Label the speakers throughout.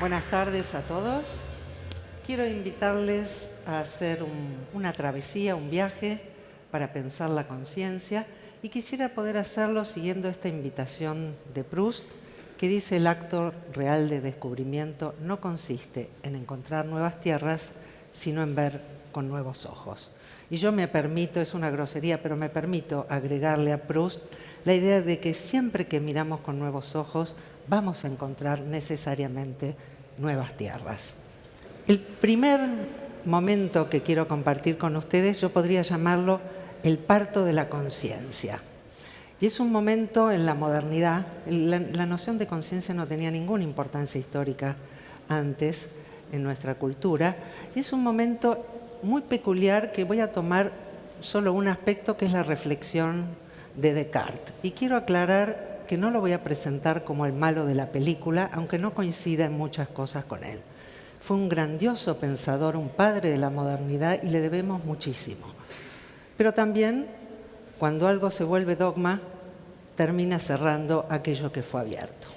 Speaker 1: Buenas tardes a todos. Quiero invitarles a hacer una travesía, un viaje para pensar la conciencia, y quisiera poder hacerlo siguiendo esta invitación de Proust que dice: el acto real de descubrimiento no consiste en encontrar nuevas tierras, sino en ver con nuevos ojos. Y yo me permito, es una grosería, pero me permito agregarle a Proust la idea de que siempre que miramos con nuevos ojos vamos a encontrar necesariamente nuevas tierras. El primer momento que quiero compartir con ustedes, yo podría llamarlo el parto de la conciencia. Y es un momento en la modernidad. La noción de conciencia no tenía ninguna importancia histórica antes en nuestra cultura. Y es un momento muy peculiar que voy a tomar solo un aspecto, que es la reflexión de Descartes. Y quiero aclarar que no lo voy a presentar como el malo de la película, aunque no coincida en muchas cosas con él. Fue un grandioso pensador, un padre de la modernidad, y le debemos muchísimo. Pero también, cuando algo se vuelve dogma, termina cerrando aquello que fue abierto.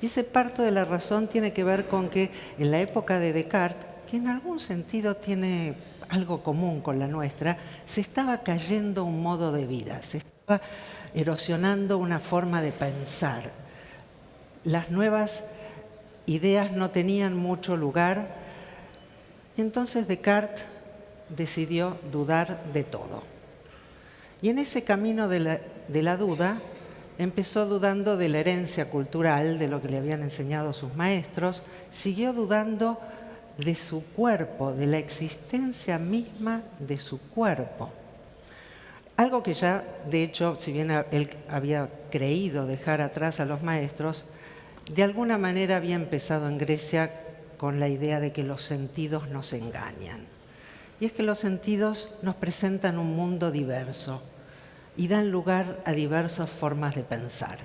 Speaker 1: Y ese parto de la razón tiene que ver con que en la época de Descartes, que en algún sentido tiene algo común con la nuestra, se estaba cayendo un modo de vida, se estaba erosionando una forma de pensar. Las nuevas ideas no tenían mucho lugar, y entonces Descartes decidió dudar de todo. Y en ese camino de la duda, empezó dudando de la herencia cultural, de lo que le habían enseñado sus maestros, siguió dudando de su cuerpo, de la existencia misma de su cuerpo. Algo que ya, de hecho, si bien él había creído dejar atrás a los maestros, de alguna manera había empezado en Grecia con la idea de que los sentidos nos engañan. Y es que los sentidos nos presentan un mundo diverso y dan lugar a diversas formas de pensar.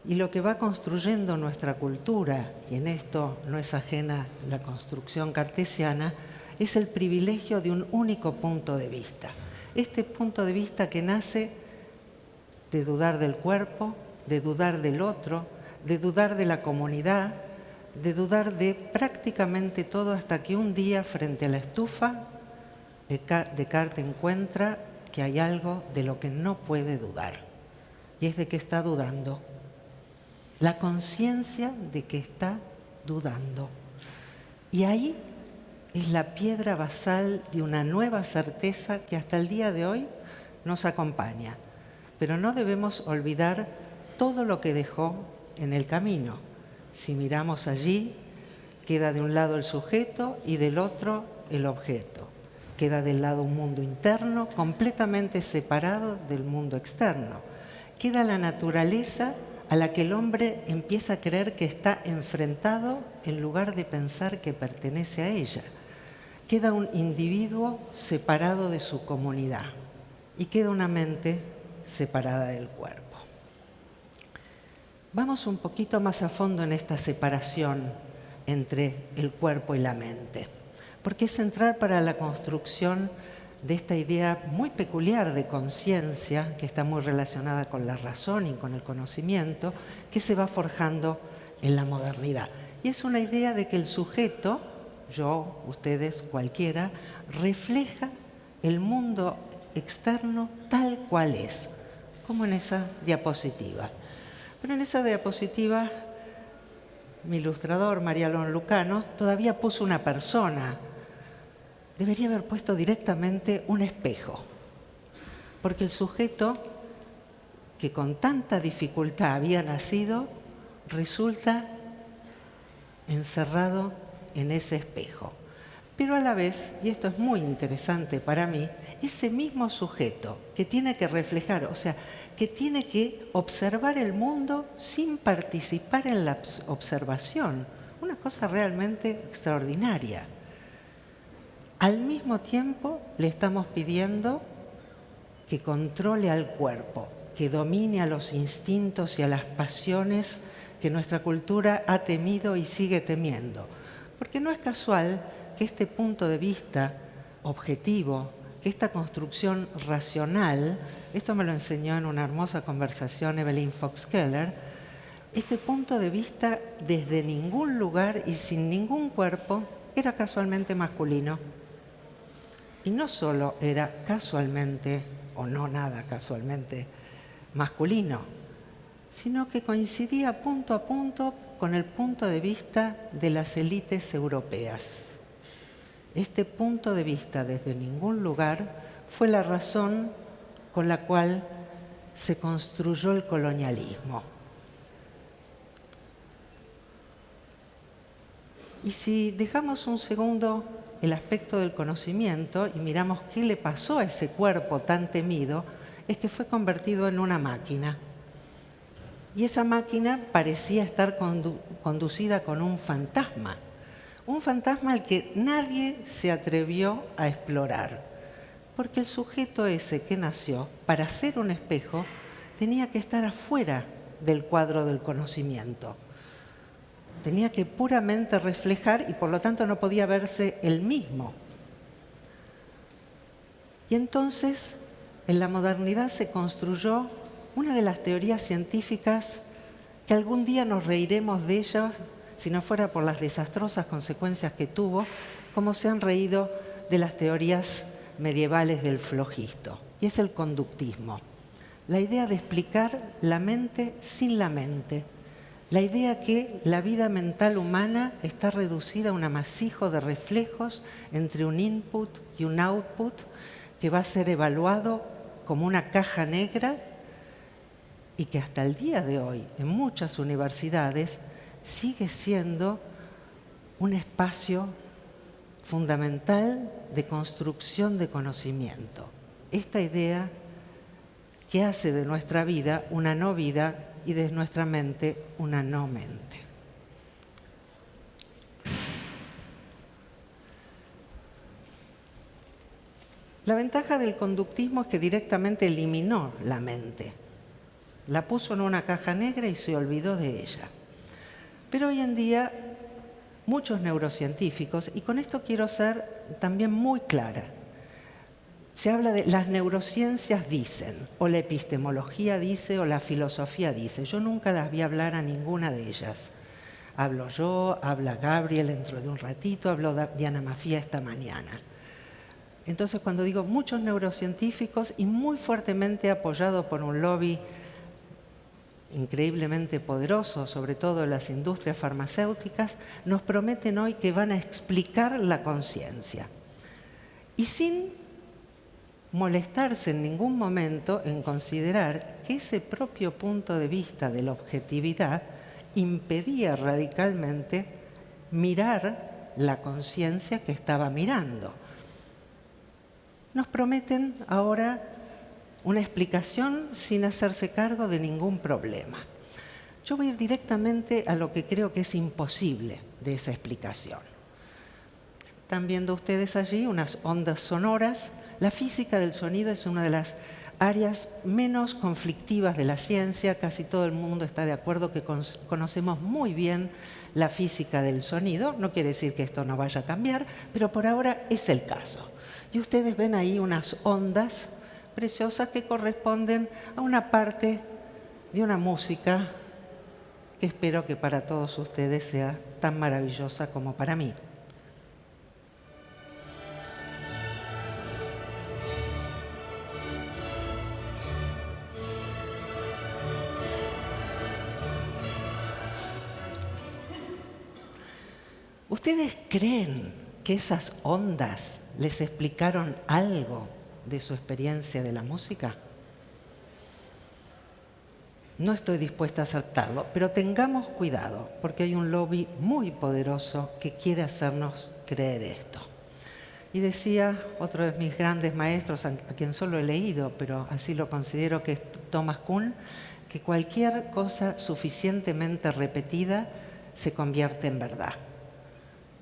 Speaker 1: Y lo que va construyendo nuestra cultura, y en esto no es ajena la construcción cartesiana, es el privilegio de un único punto de vista. Este punto de vista que nace de dudar del cuerpo, de dudar del otro, de dudar de la comunidad, de dudar de prácticamente todo, hasta que un día, frente a la estufa, Descartes encuentra que hay algo de lo que no puede dudar. Y es de que está dudando. La conciencia de que está dudando. Y ahí es la piedra basal de una nueva certeza que hasta el día de hoy nos acompaña. Pero no debemos olvidar todo lo que dejó en el camino. Si miramos allí, queda de un lado el sujeto y del otro el objeto. Queda del lado un mundo interno completamente separado del mundo externo. Queda la naturaleza a la que el hombre empieza a creer que está enfrentado en lugar de pensar que pertenece a ella. Queda un individuo separado de su comunidad y queda una mente separada del cuerpo. Vamos un poquito más a fondo en esta separación entre el cuerpo y la mente, porque es central para la construcción de esta idea muy peculiar de conciencia, que está muy relacionada con la razón y con el conocimiento, que se va forjando en la modernidad. Y es una idea de que el sujeto, yo, ustedes, cualquiera, refleja el mundo externo tal cual es, como en esa diapositiva. Pero en esa diapositiva, mi ilustrador, Mariano Lucano, todavía puso una persona. Debería haber puesto directamente un espejo, porque el sujeto que con tanta dificultad había nacido resulta encerrado en ese espejo. Pero a la vez, y esto es muy interesante para mí, ese mismo sujeto que tiene que reflejar, o sea, que tiene que observar el mundo sin participar en la observación, una cosa realmente extraordinaria. Al mismo tiempo le estamos pidiendo que controle al cuerpo, que domine a los instintos y a las pasiones que nuestra cultura ha temido y sigue temiendo. Porque no es casual que este punto de vista objetivo, que esta construcción racional, esto me lo enseñó en una hermosa conversación Evelyn Fox Keller, Este punto de vista desde ningún lugar y sin ningún cuerpo era casualmente masculino. Y no solo era casualmente, o no nada casualmente, masculino, sino que coincidía punto a punto con el punto de vista de las élites europeas. Este punto de vista desde ningún lugar fue la razón con la cual se construyó el colonialismo. Y si dejamos un segundo el aspecto del conocimiento y miramos qué le pasó a ese cuerpo tan temido, es que fue convertido en una máquina. Y esa máquina parecía estar conducida con un fantasma al que nadie se atrevió a explorar, porque el sujeto ese que nació para ser un espejo tenía que estar afuera del cuadro del conocimiento. Tenía que puramente reflejar y por lo tanto no podía verse él mismo. Y entonces en la modernidad se construyó una de las teorías científicas que algún día nos reiremos de ellas si no fuera por las desastrosas consecuencias que tuvo, como se han reído de las teorías medievales del flogisto, y es el conductismo. La idea de explicar la mente sin la mente. La idea que la vida mental humana está reducida a un amasijo de reflejos entre un input y un output que va a ser evaluado como una caja negra y que hasta el día de hoy en muchas universidades sigue siendo un espacio fundamental de construcción de conocimiento. Esta idea que hace de nuestra vida una no vida y de nuestra mente una no mente. La ventaja del conductismo es que directamente eliminó la mente. La puso en una caja negra y se olvidó de ella. Pero hoy en día muchos neurocientíficos, y con esto quiero ser también muy clara, se habla de las neurociencias dicen, o la epistemología dice, o la filosofía dice. Yo nunca las vi hablar a ninguna de ellas. Hablo yo, habla Gabriel dentro de un ratito, habló Diana Mafía esta mañana. Entonces, cuando digo muchos neurocientíficos y muy fuertemente apoyado por un lobby increíblemente poderoso, sobre todo las industrias farmacéuticas, nos prometen hoy que van a explicar la conciencia. Y sin molestarse en ningún momento en considerar que ese propio punto de vista de la objetividad impedía radicalmente mirar la conciencia que estaba mirando. Nos prometen ahora una explicación sin hacerse cargo de ningún problema. Yo voy a ir directamente a lo que creo que es imposible de esa explicación. Están viendo ustedes allí unas ondas sonoras. La física del sonido es una de las áreas menos conflictivas de la ciencia. Casi todo el mundo está de acuerdo que conocemos muy bien la física del sonido. No quiere decir que esto no vaya a cambiar, pero por ahora es el caso. Y ustedes ven ahí unas ondas preciosas que corresponden a una parte de una música que espero que para todos ustedes sea tan maravillosa como para mí. ¿Ustedes creen que esas ondas les explicaron algo de su experiencia de la música? No estoy dispuesta a aceptarlo, pero tengamos cuidado, porque hay un lobby muy poderoso que quiere hacernos creer esto. Y decía otro de mis grandes maestros, a quien solo he leído, pero así lo considero, que es Thomas Kuhn, que cualquier cosa suficientemente repetida se convierte en verdad.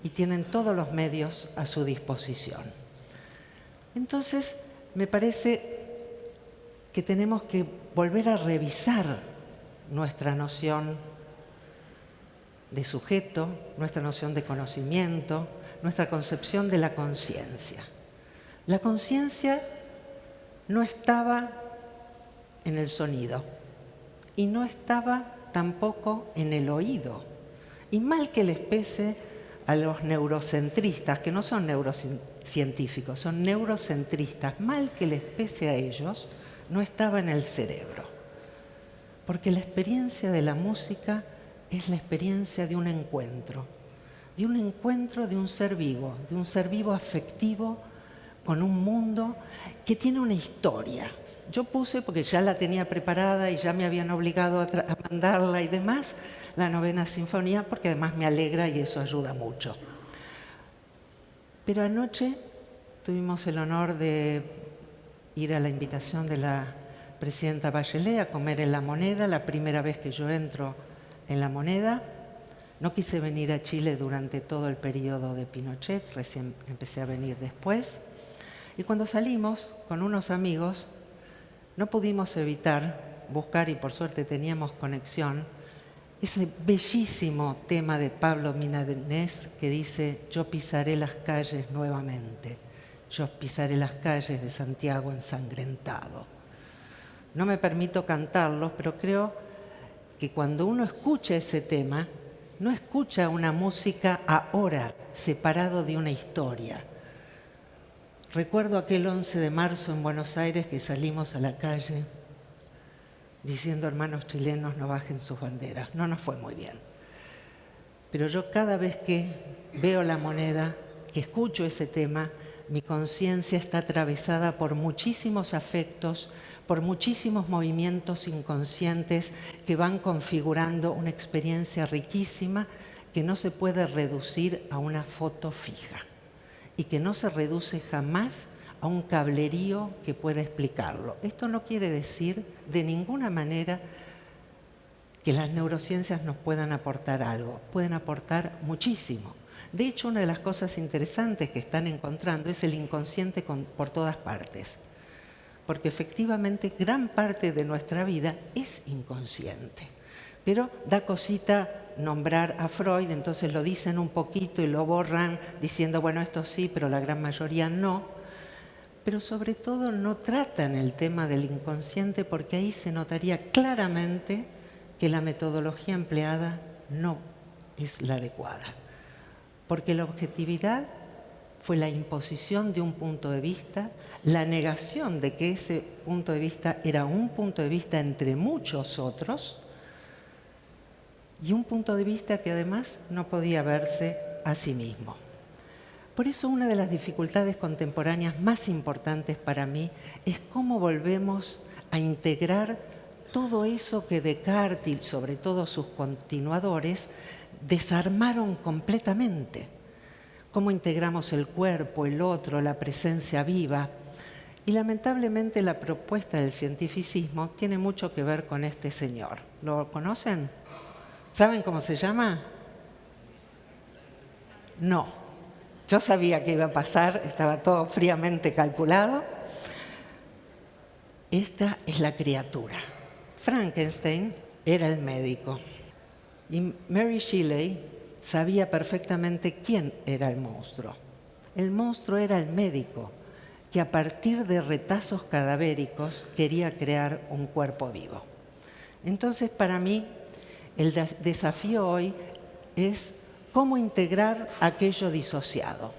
Speaker 1: Y tienen todos los medios a su disposición. Entonces, me parece que tenemos que volver a revisar nuestra noción de sujeto, nuestra noción de conocimiento, nuestra concepción de la conciencia. La conciencia no estaba en el sonido y no estaba tampoco en el oído. Y mal que les pese a los neurocentristas, que no son neurocientíficos, son neurocentristas, mal que les pese a ellos, no estaba en el cerebro. Porque la experiencia de la música es la experiencia de un encuentro de un ser vivo afectivo con un mundo que tiene una historia. Yo puse, porque ya la tenía preparada y ya me habían obligado a mandarla y demás, la Novena Sinfonía, porque además me alegra y eso ayuda mucho. Pero anoche tuvimos el honor de ir a la invitación de la presidenta Bachelet a comer en La Moneda, la primera vez que yo entro en La Moneda. No quise venir a Chile durante todo el periodo de Pinochet, recién empecé a venir después. Y cuando salimos con unos amigos, no pudimos evitar buscar, y por suerte teníamos conexión, ese bellísimo tema de Pablo Milanés que dice: yo pisaré las calles nuevamente, yo pisaré las calles de Santiago ensangrentado. No me permito cantarlo, pero creo que cuando uno escucha ese tema, no escucha una música ahora, separado de una historia. Recuerdo aquel 11 de marzo en Buenos Aires que salimos a la calle diciendo: hermanos chilenos, no bajen sus banderas. No nos fue muy bien. Pero yo cada vez que veo La Moneda, que escucho ese tema, mi conciencia está atravesada por muchísimos afectos, por muchísimos movimientos inconscientes que van configurando una experiencia riquísima que no se puede reducir a una foto fija y que no se reduce jamás a un cablerío que pueda explicarlo. Esto no quiere decir de ninguna manera que las neurociencias nos puedan aportar algo, pueden aportar muchísimo. De hecho, una de las cosas interesantes que están encontrando es el inconsciente por todas partes. Porque efectivamente gran parte de nuestra vida es inconsciente. Pero da cosita nombrar a Freud, entonces lo dicen un poquito y lo borran diciendo: bueno, esto sí, pero la gran mayoría no. Pero sobre todo no tratan el tema del inconsciente, porque ahí se notaría claramente que la metodología empleada no es la adecuada. Porque la objetividad fue la imposición de un punto de vista, la negación de que ese punto de vista era un punto de vista entre muchos otros, y un punto de vista que además no podía verse a sí mismo. Por eso una de las dificultades contemporáneas más importantes para mí es cómo volvemos a integrar todo eso que Descartes y sobre todo sus continuadores desarmaron completamente. Cómo integramos el cuerpo, el otro, la presencia viva. Y lamentablemente la propuesta del cientificismo tiene mucho que ver con este señor. ¿Lo conocen? ¿Saben cómo se llama? No. Yo sabía que iba a pasar, estaba todo fríamente calculado. Esta es la criatura. Frankenstein era el médico. Y Mary Shelley sabía perfectamente quién era el monstruo. El monstruo era el médico, que a partir de retazos cadavéricos quería crear un cuerpo vivo. Entonces, para mí, el desafío hoy es cómo integrar aquello disociado,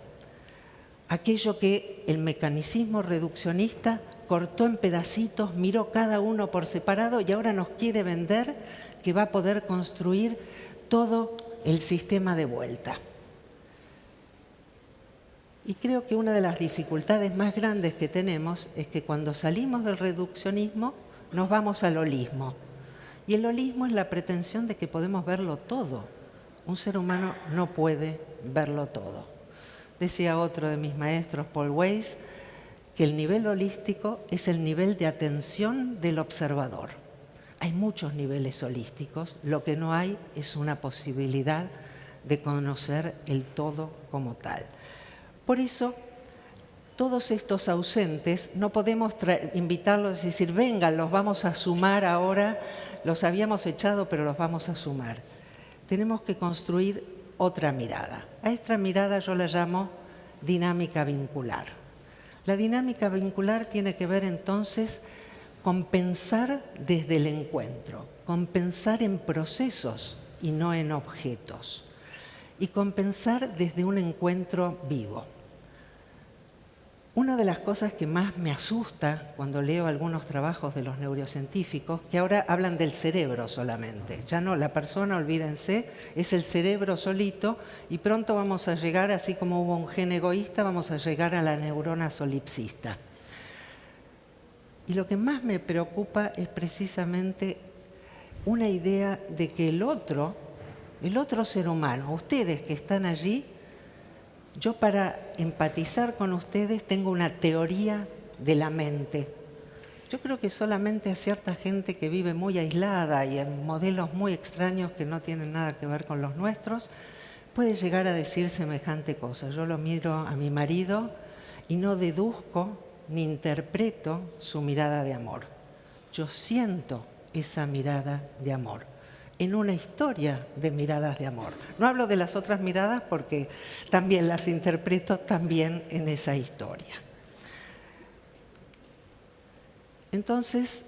Speaker 1: aquello que el mecanicismo reduccionista cortó en pedacitos, miró cada uno por separado y ahora nos quiere vender que va a poder construir todo el sistema de vuelta. Y creo que una de las dificultades más grandes que tenemos es que cuando salimos del reduccionismo nos vamos al holismo. Y el holismo es la pretensión de que podemos verlo todo. Un ser humano no puede verlo todo. Decía otro de mis maestros, Paul Weiss, que el nivel holístico es el nivel de atención del observador. Hay muchos niveles holísticos, lo que no hay es una posibilidad de conocer el todo como tal. Por eso, todos estos ausentes no podemos invitarlos y decir: vengan, los vamos a sumar ahora, los habíamos echado pero los vamos a sumar. Tenemos que construir otra mirada. A esta mirada yo la llamo dinámica vincular. La dinámica vincular tiene que ver entonces con pensar desde el encuentro, con pensar en procesos y no en objetos, y con pensar desde un encuentro vivo. Una de las cosas que más me asusta cuando leo algunos trabajos de los neurocientíficos, que ahora hablan del cerebro solamente, ya no la persona, olvídense, es el cerebro solito, y pronto vamos a llegar, así como hubo un gen egoísta, vamos a llegar a la neurona solipsista. Y lo que más me preocupa es precisamente una idea de que el otro ser humano, ustedes que están allí, yo para empatizar con ustedes tengo una teoría de la mente. Yo creo que solamente a cierta gente que vive muy aislada y en modelos muy extraños que no tienen nada que ver con los nuestros, puede llegar a decir semejante cosa. Yo lo miro a mi marido y no deduzco ni interpreto su mirada de amor. Yo siento esa mirada de amor en una historia de miradas de amor. No hablo de las otras miradas porque también las interpreto también en esa historia. Entonces,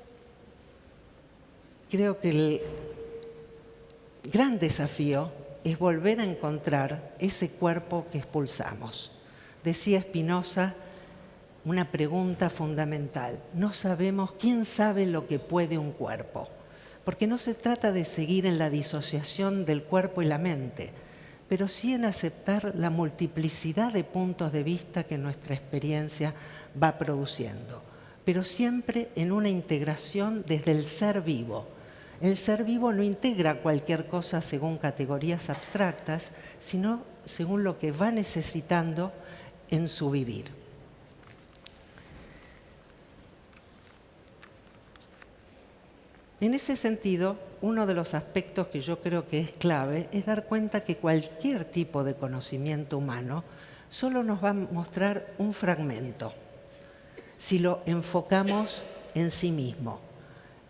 Speaker 1: creo que el gran desafío es volver a encontrar ese cuerpo que expulsamos. Decía Spinoza una pregunta fundamental. No sabemos, ¿quién sabe lo que puede un cuerpo? Porque no se trata de seguir en la disociación del cuerpo y la mente, pero sí en aceptar la multiplicidad de puntos de vista que nuestra experiencia va produciendo, pero siempre en una integración desde el ser vivo. El ser vivo no integra cualquier cosa según categorías abstractas, sino según lo que va necesitando en su vivir. En ese sentido, uno de los aspectos que yo creo que es clave es dar cuenta que cualquier tipo de conocimiento humano solo nos va a mostrar un fragmento, si lo enfocamos en sí mismo.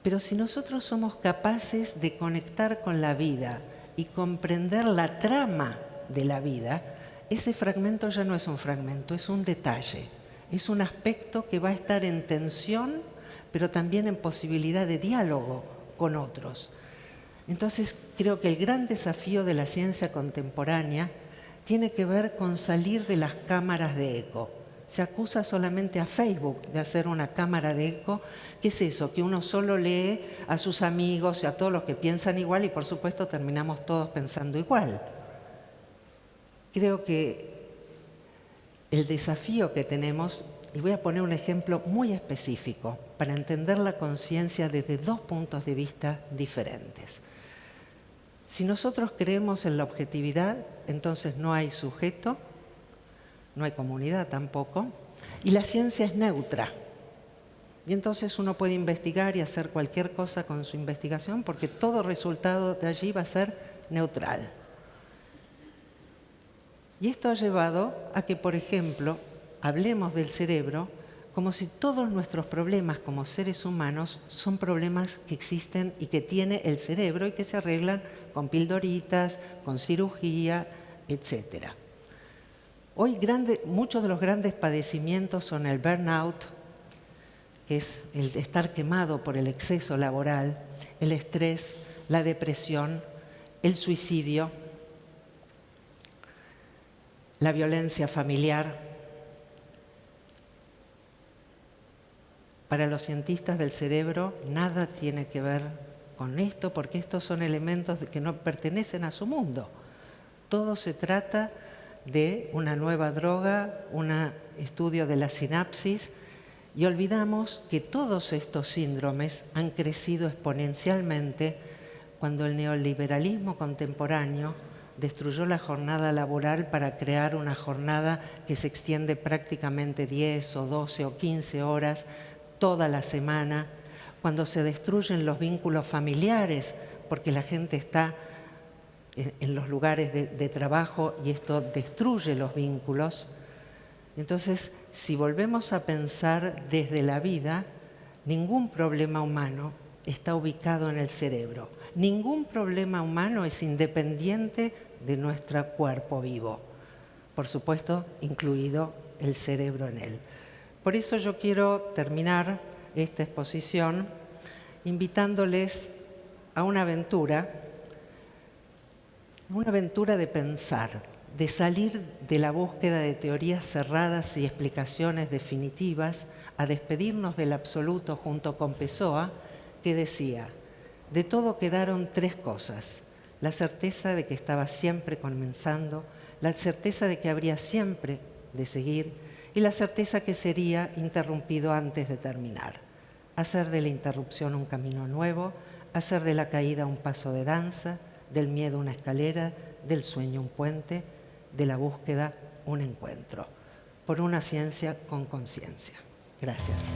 Speaker 1: Pero si nosotros somos capaces de conectar con la vida y comprender la trama de la vida, ese fragmento ya no es un fragmento, es un detalle, es un aspecto que va a estar en tensión, pero también en posibilidad de diálogo con otros. Entonces, creo que el gran desafío de la ciencia contemporánea tiene que ver con salir de las cámaras de eco. Se acusa solamente a Facebook de hacer una cámara de eco. ¿Qué es eso? Que uno solo lee a sus amigos y a todos los que piensan igual y, por supuesto, terminamos todos pensando igual. Creo que el desafío que tenemos, y voy a poner un ejemplo muy específico para entender la conciencia desde dos puntos de vista diferentes. Si nosotros creemos en la objetividad, entonces no hay sujeto, no hay comunidad tampoco, y la ciencia es neutra. Y entonces uno puede investigar y hacer cualquier cosa con su investigación porque todo resultado de allí va a ser neutral. Y esto ha llevado a que, por ejemplo, hablemos del cerebro como si todos nuestros problemas como seres humanos son problemas que existen y que tiene el cerebro y que se arreglan con pildoritas, con cirugía, etc. Hoy muchos de los grandes padecimientos son el burnout, que es el estar quemado por el exceso laboral, el estrés, la depresión, el suicidio, la violencia familiar. Para los cientistas del cerebro nada tiene que ver con esto porque estos son elementos que no pertenecen a su mundo. Todo se trata de una nueva droga, un estudio de la sinapsis y olvidamos que todos estos síndromes han crecido exponencialmente cuando el neoliberalismo contemporáneo destruyó la jornada laboral para crear una jornada que se extiende prácticamente 10 o 12 o 15 horas toda la semana, cuando se destruyen los vínculos familiares, porque la gente está en los lugares de trabajo y esto destruye los vínculos. Entonces, si volvemos a pensar desde la vida, ningún problema humano está ubicado en el cerebro. Ningún problema humano es independiente de nuestro cuerpo vivo, por supuesto, incluido el cerebro en él. Por eso yo quiero terminar esta exposición invitándoles a una aventura de pensar, de salir de la búsqueda de teorías cerradas y explicaciones definitivas, a despedirnos del absoluto junto con Pessoa, que decía: de todo quedaron tres cosas: la certeza de que estaba siempre comenzando, la certeza de que habría siempre de seguir y la certeza que sería interrumpido antes de terminar. Hacer de la interrupción un camino nuevo, hacer de la caída un paso de danza, del miedo una escalera, del sueño un puente, de la búsqueda un encuentro. Por una ciencia con conciencia. Gracias.